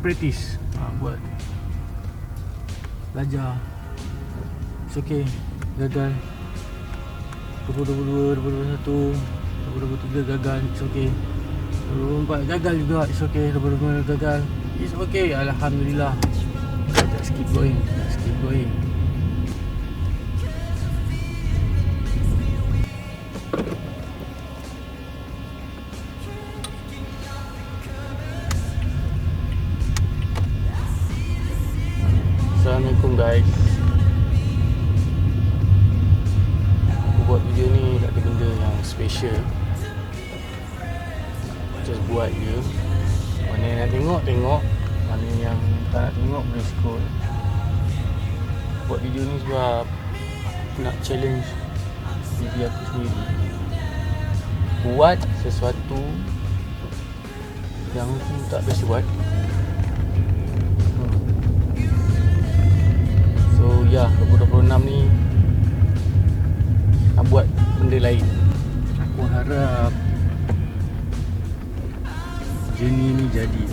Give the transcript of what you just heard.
practice, buat belajar. It's okay. Gagal 2022, 2021, 2023 gagal, it's okay. 2024 gagal juga, it's okay. 2025 gagal, it's okay. Alhamdulillah. Just keep going. Just keep going. Assalamualaikum guys. Aku buat video ni tak ada benda yang special, just buat je. Mana yang nak tengok, tengok. Mana yang tak nak tengok, boleh scroll. Buat video ni sebab nak challenge diri aku sendiri, buat sesuatu yang aku tak biasa buat. So ya, 2026 ni nak buat benda lain. Aku harap journey ni jadi,